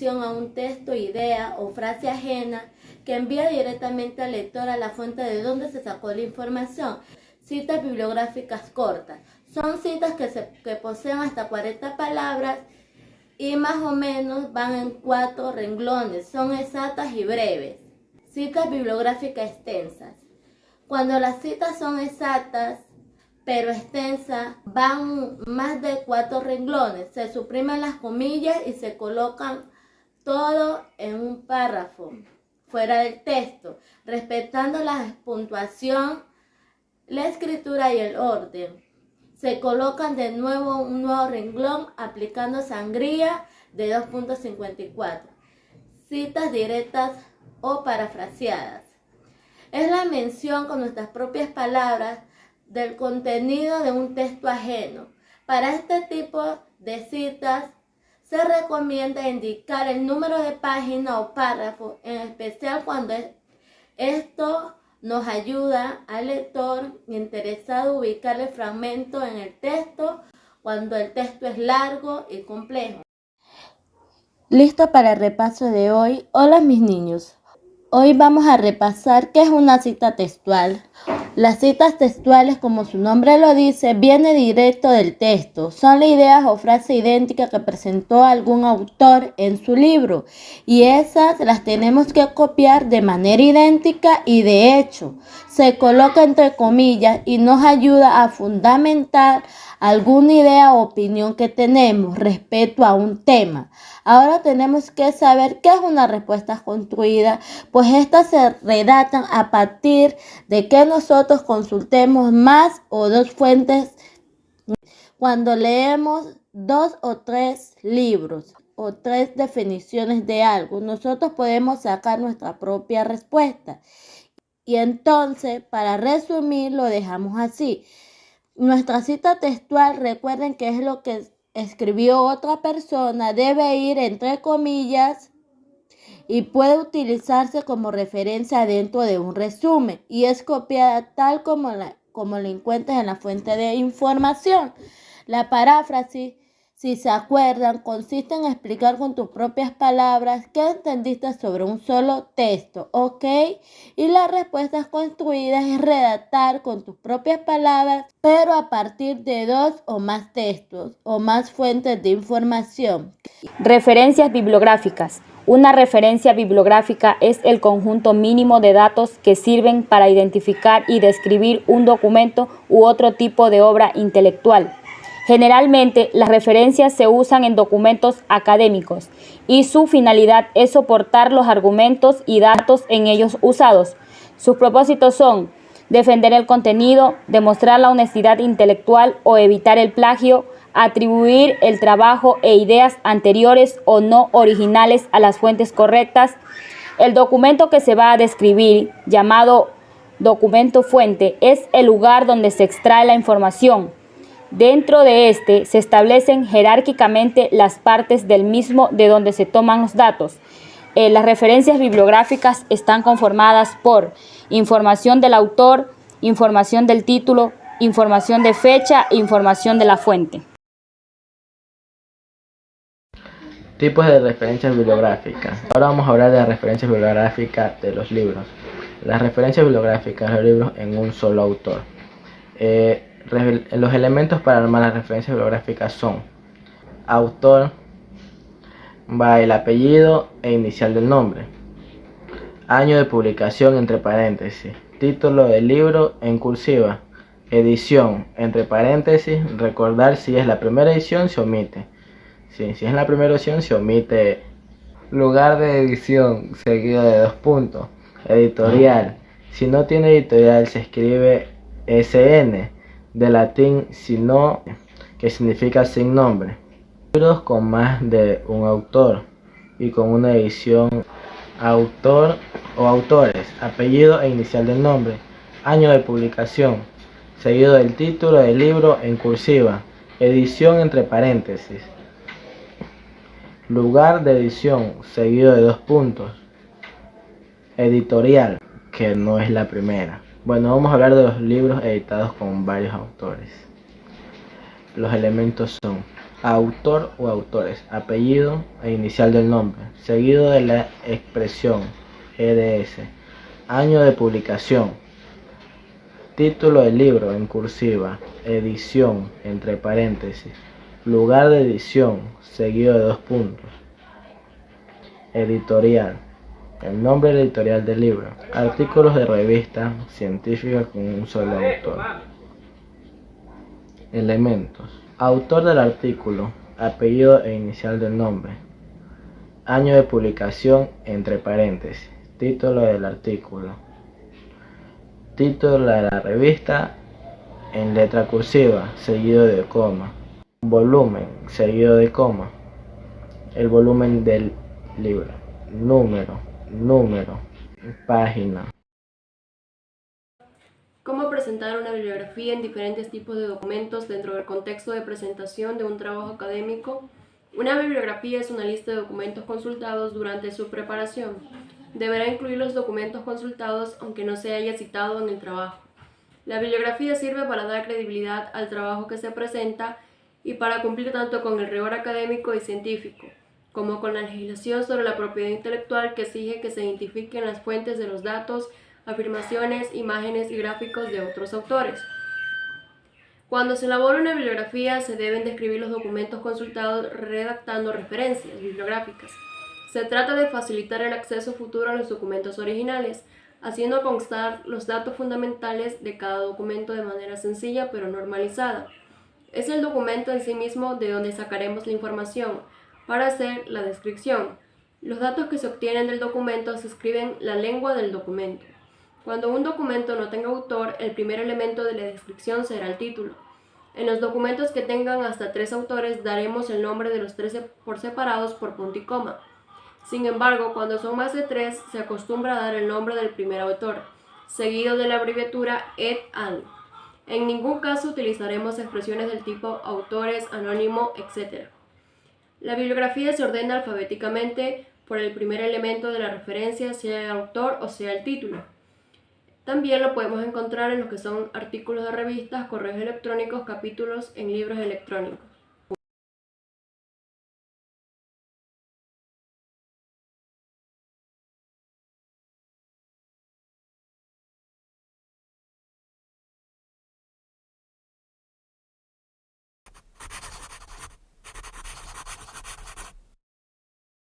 mención a un texto, idea o frase ajena que envía directamente al lector a la fuente de donde se sacó la información. Citas bibliográficas cortas. Son citas que poseen hasta 40 palabras y más o menos van en 4 renglones. Son exactas y breves. Citas bibliográficas extensas. Cuando las citas son exactas pero extensas, van más de 4 renglones. Se suprimen las comillas y se colocan todo en un párrafo fuera del texto, respetando la puntuación, la escritura y el orden. Se colocan de nuevo un nuevo renglón aplicando sangría de 2.54. Citas directas o parafraseadas. Es la mención con nuestras propias palabras del contenido de un texto ajeno. Para este tipo de citas se recomienda indicar el número de página o párrafo, en especial cuando esto nos ayuda al lector interesado a ubicar el fragmento en el texto cuando el texto es largo y complejo. ¿Listo para el repaso de hoy? Hola mis niños. Hoy vamos a repasar qué es una cita textual. Las citas textuales, como su nombre lo dice, viene directo del texto. Son las ideas o frases idénticas que presentó algún autor en su libro y esas las tenemos que copiar de manera idéntica y de hecho se coloca entre comillas y nos ayuda a fundamentar alguna idea o opinión que tenemos respecto a un tema. Ahora tenemos que saber qué es una respuesta construida, pues estas se redactan a partir de que nosotros consultemos más o dos fuentes cuando leemos 2 o 3 libros o 3 definiciones de algo. Nosotros podemos sacar nuestra propia respuesta. Y entonces, para resumir, lo dejamos así. Nuestra cita textual, recuerden que es lo que escribió otra persona, debe ir entre comillas y puede utilizarse como referencia dentro de un resumen y es copiada tal como la encuentras en la fuente de información. La paráfrasis, si se acuerdan, consiste en explicar con tus propias palabras qué entendiste sobre un solo texto, ¿ok? Y las respuestas construidas es redactar con tus propias palabras, pero a partir de 2 o más textos o más fuentes de información. Referencias bibliográficas. Una referencia bibliográfica es el conjunto mínimo de datos que sirven para identificar y describir un documento u otro tipo de obra intelectual. Generalmente, las referencias se usan en documentos académicos y su finalidad es soportar los argumentos y datos en ellos usados. Sus propósitos son defender el contenido, demostrar la honestidad intelectual o evitar el plagio, atribuir el trabajo e ideas anteriores o no originales a las fuentes correctas. El documento que se va a describir, llamado documento fuente, es el lugar donde se extrae la información. Dentro de este se establecen jerárquicamente las partes del mismo de donde se toman los datos. Las referencias bibliográficas están conformadas por información del autor, información del título, información de fecha e información de la fuente. Tipos de referencias bibliográficas. Ahora vamos a hablar de las referencias bibliográficas de los libros. Las referencias bibliográficas de los libros en un solo autor. Los elementos para armar las referencias bibliográficas son autor, el apellido e inicial del nombre, año de publicación entre paréntesis, título del libro en cursiva, edición entre paréntesis, recordar si es la primera edición se omite. Si es la primera edición se omite. Lugar de edición seguido de 2 puntos. Editorial. Si no tiene editorial se escribe SN, de latín sino, que significa sin nombre. Libros con más de un autor y con una edición. Autor o autores, apellido e inicial del nombre, año de publicación, seguido del título del libro en cursiva, edición entre paréntesis. Lugar de edición, seguido de 2 puntos. Editorial, que no es la primera. Bueno, vamos a hablar de los libros editados con varios autores. Los elementos son Autor o autores, apellido e inicial del nombre, seguido de la expresión EDS. Año de publicación. Título del libro en cursiva, edición entre paréntesis, lugar de edición, seguido de 2 puntos. Editorial. El nombre editorial del libro. Artículos de revista científica con un solo autor. Elementos. Autor del artículo, apellido e inicial del nombre. Año de publicación entre paréntesis. Título del artículo. Título de la revista en letra cursiva, seguido de coma. Volumen, seguido de coma. El volumen del libro. Número. Página. ¿Cómo presentar una bibliografía en diferentes tipos de documentos dentro del contexto de presentación de un trabajo académico? Una bibliografía es una lista de documentos consultados durante su preparación. Deberá incluir los documentos consultados aunque no se haya citado en el trabajo. La bibliografía sirve para dar credibilidad al trabajo que se presenta y para cumplir tanto con el rigor académico y científico, como con la legislación sobre la propiedad intelectual que exige que se identifiquen las fuentes de los datos, afirmaciones, imágenes y gráficos de otros autores. Cuando se elabora una bibliografía, se deben describir los documentos consultados redactando referencias bibliográficas. Se trata de facilitar el acceso futuro a los documentos originales, haciendo constar los datos fundamentales de cada documento de manera sencilla pero normalizada. Es el documento en sí mismo de donde sacaremos la información para hacer la descripción. Los datos que se obtienen del documento se escriben en la lengua del documento. Cuando un documento no tenga autor, el primer elemento de la descripción será el título. En los documentos que tengan hasta 3 autores, daremos el nombre de los 3 por separados por punto y coma. Sin embargo, cuando son más de 3, se acostumbra a dar el nombre del primer autor, seguido de la abreviatura et al. En ningún caso utilizaremos expresiones del tipo autores, anónimo, etc. La bibliografía se ordena alfabéticamente por el primer elemento de la referencia, sea el autor o sea el título. También lo podemos encontrar en lo que son artículos de revistas, correos electrónicos, capítulos en libros electrónicos.